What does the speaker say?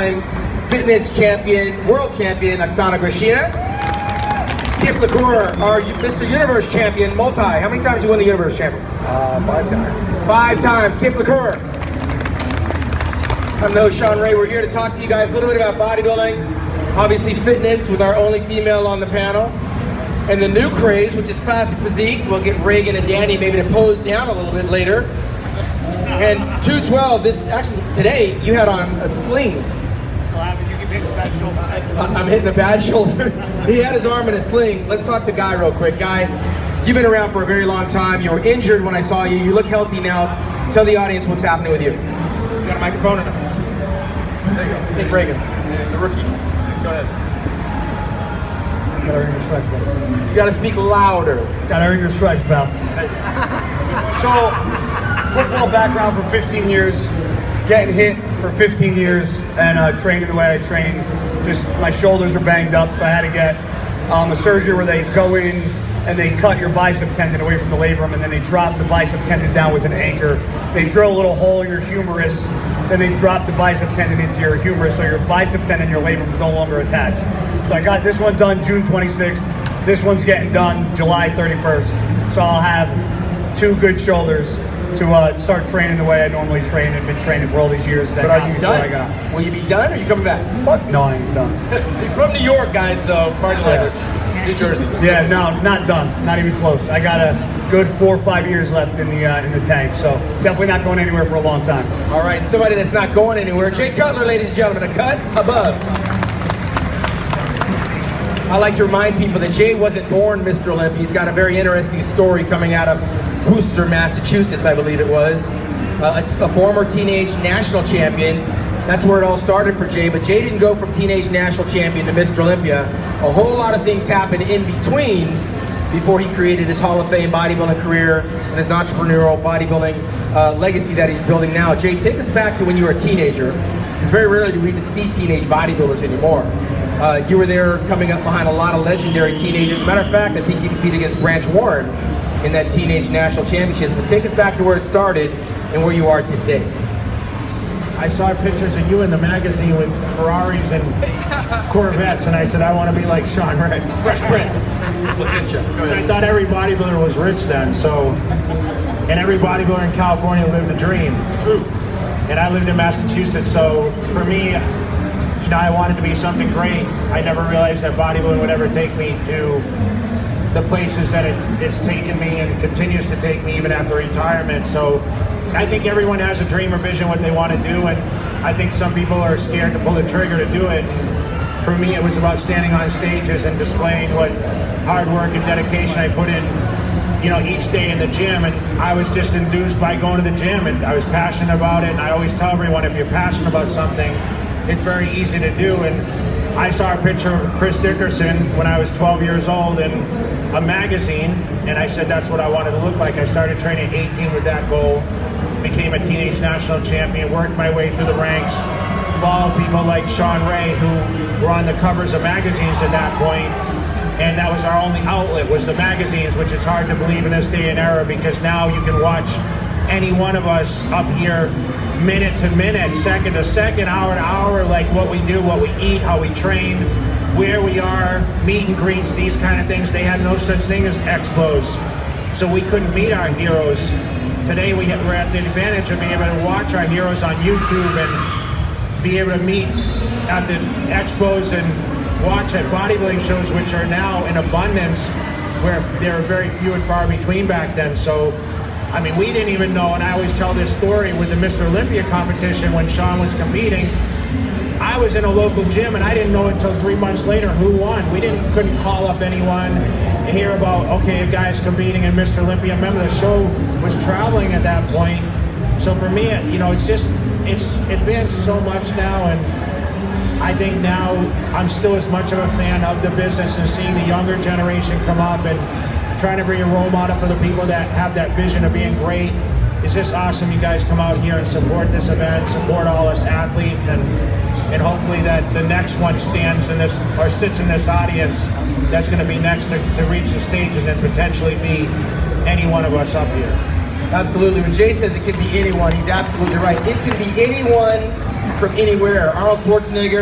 two-time fitness champion, world champion, Oksana Grishina. Skip LaCour, our Mr. Universe champion, multi. How many times you won the Universe champion? 5 times. 5 times. Skip LaCour. I'm the host, Shawn Ray. We're here to talk to you guys a little bit about bodybuilding, obviously fitness with our only female on the panel, and the new craze, which is classic physique. We'll get Reagan and Danny maybe to pose down a little bit later. And 212, today you had on a sling. I'm hitting the bad shoulder. He had his arm in a sling. Let's talk to Guy real quick. Guy, you've been around for a very long time. You were injured when I saw you. You look healthy now. Tell the audience what's happening with you. You got a microphone or no? There you go. Take Reagan's. The rookie. Go ahead. You gotta earn your stripes, brother. You gotta speak louder. Gotta earn your stripes, pal. So, football background for 15 years, getting hit for 15 years, and training the way I train. Just my shoulders are banged up, so I had to get a surgery where they go in and they cut your bicep tendon away from the labrum, and then they drop the bicep tendon down with an anchor. They drill a little hole in your humerus, then they drop the bicep tendon into your humerus, so your bicep tendon and your labrum is no longer attached. So I got this one done June 26th. This one's getting done July 31st. So I'll have 2 good shoulders to start training the way I normally train and been training for all these years. But are you done? Will you be done, or are you coming back? Fuck no, I ain't done. He's from New York, guys, so pardon the language. New Jersey. Yeah, no, not done. Not even close. I got a good 4 or 5 years left in the tank, so definitely not going anywhere for a long time. All right, and somebody that's not going anywhere, Jay Cutler, ladies and gentlemen, a cut above. I like to remind people that Jay wasn't born Mr. Olympia. He's got a very interesting story coming out of Worcester, Massachusetts, I believe it was. A former teenage national champion. That's where it all started for Jay, but Jay didn't go from teenage national champion to Mr. Olympia. A whole lot of things happened in between before he created his Hall of Fame bodybuilding career and his entrepreneurial bodybuilding legacy that he's building now. Jay, take us back to when you were a teenager, because very rarely do we even see teenage bodybuilders anymore. You were there coming up behind a lot of legendary teenagers. As a matter of fact, I think you competed against Branch Warren in that teenage national championships. But take us back to where it started and where you are today. I saw pictures of you in the magazine with Ferraris and Corvettes, and I said, I want to be like Shawn Ray. Fresh Prince. I thought every bodybuilder was rich then, so, and every bodybuilder in California lived the dream. True. And I lived in Massachusetts, so for me, you know, I wanted to be something great. I never realized that bodybuilding would ever take me to the places that it's taken me and continues to take me even after retirement. So I think everyone has a dream or vision what they want to do, and I think some people are scared to pull the trigger to do it. For me, it was about standing on stages and displaying what hard work and dedication I put in, you know, each day in the gym. And I was just enthused by going to the gym, and I was passionate about it. And I always tell everyone, if you're passionate about something, it's very easy to do. And I saw a picture of Chris Dickerson when I was 12 years old in a magazine, and I said that's what I wanted to look like. I started training at 18 with that goal, became a teenage national champion, worked my way through the ranks, followed people like Shawn Ray, who were on the covers of magazines at that point, and that was our only outlet, was the magazines, which is hard to believe in this day and era, because now you can watch any one of us up here minute to minute, second to second, hour to hour, like what we do, what we eat, how we train, where we are, meet and greets, these kind of things. They had no such thing as expos, so we couldn't meet our heroes. Today we're at the advantage of being able to watch our heroes on YouTube and be able to meet at the expos and watch at bodybuilding shows, which are now in abundance, where they were very few and far between back then. So I mean, we didn't even know, and I always tell this story with the Mr. Olympia competition when Shawn was competing. I was in a local gym, and I didn't know until 3 months later who won. Couldn't call up anyone and hear about, okay, a guy's competing in Mr. Olympia. Remember, the show was traveling at that point. So for me, you know, it's advanced so much now, and I think now I'm still as much of a fan of the business and seeing the younger generation come up and trying to bring a role model for the people that have that vision of being great. It's just awesome you guys come out here and support this event, support all us athletes, and hopefully that the next one stands in this, or sits in this audience that's going to be next to reach the stages and potentially be any one of us up here. Absolutely. When Jay says it could be anyone, he's absolutely right. It could be anyone from anywhere. Arnold Schwarzenegger.